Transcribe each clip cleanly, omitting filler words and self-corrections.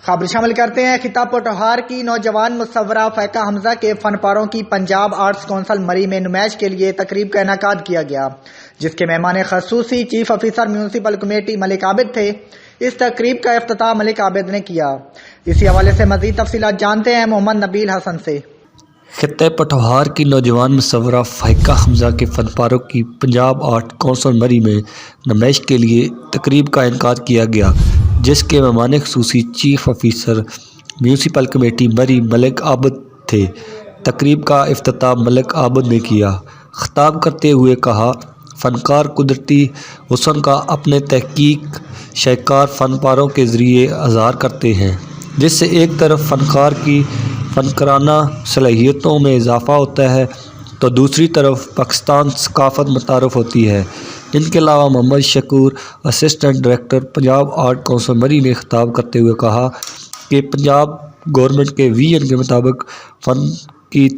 خبر شامل کرتے ہیں خطہ پٹوہار کی نوجوان مصورہ فائقہ حمزہ کے فن پاروں کی پنجاب آرٹس کونسل مری میں نمائش کے لیے تقریب کا انعقاد کیا گیا، جس کے مہمان خصوصی چیف آفیسر میونسپل کمیٹی ملک عابد تھے۔ اس تقریب کا افتتاح ملک عابد نے کیا۔ اسی حوالے سے مزید تفصیلات جانتے ہیں محمد نبیل حسن سے۔ خطہ پٹوہار کی نوجوان مصورہ فائقہ حمزہ کے فن پاروں کی پنجاب آرٹ کونسل مری میں نمائش کے لیے تقریب کا انعقاد کیا گیا، جس کے مہمان خصوصی چیف آفیسر میونسپل کمیٹی مری ملک عابد تھے۔ تقریب کا افتتاح ملک عابد نے کیا۔ خطاب کرتے ہوئے کہا، فنکار قدرتی حسن کا اپنے تحقیق شاہکار فن پاروں کے ذریعے اظہار کرتے ہیں، جس سے ایک طرف فنکار کی فنکارانہ صلاحیتوں میں اضافہ ہوتا ہے تو دوسری طرف پاکستان ثقافت متعارف ہوتی ہے۔ ان کے علاوہ Muhammad Shakoor, assistant director Punjab art council Murree نے خطاب کرتے ہوئے کہا کہ پنجاب گورنمنٹ کے ویژن کے مطابق فن کی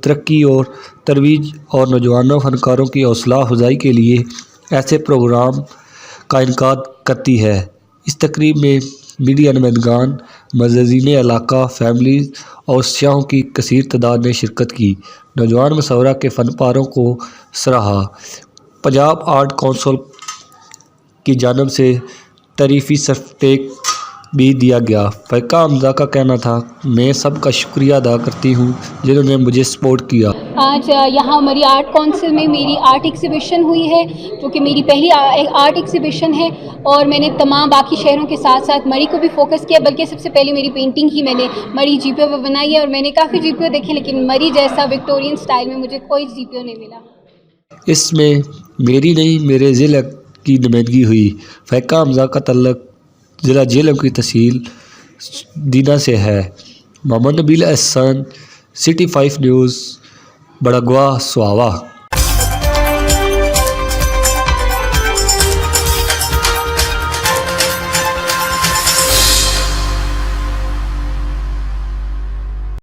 ترقی اور ترویج اور نوجوان فنکاروں کی حوصلہ افزائی کے لیے ایسے پروگرام کا انعقاد کرتی ہے۔ اس تقریب میں میڈیا نمائندگان، معززین علاقہ، فیملیز اور سیاحوں کی کثیر تعداد نے شرکت کی۔ نوجوان مصورہ کے فن پاروں کو سراہا۔ پنجاب آرٹ کونسل کی جانب سے تعریفی سرٹیفکیٹ بھی دیا گیا۔ فائقہ حمزہ کا کہنا تھا، میں سب کا شکریہ ادا کرتی ہوں جنہوں نے مجھے سپورٹ کیا۔ آج یہاں مری آرٹ کونسل میں میری آرٹ ایگزیبیشن ہوئی ہے، جو کہ میری پہلی آرٹ ایگزیبیشن ہے، اور میں نے تمام باقی شہروں کے ساتھ ساتھ مری کو بھی فوکس کیا، بلکہ سب سے پہلے میری پینٹنگ ہی میں نے مری جی پی او پہ بنائی ہے، اور میں نے کافی جی پی او دیکھے، لیکن مری جیسا وکٹورین سٹائل میں مجھے کوئی جی پی او نہیں ملا۔ اس میں میری نہیں، میرے ضلع کی نمائندگی ہوئی۔ فائقہ حمزہ کا تعلق ضلع جہلم کی تحصیل دینا سے ہے۔ محمد نبیل حسن، سٹی 5 نیوز، بڑگواہ، سواوا۔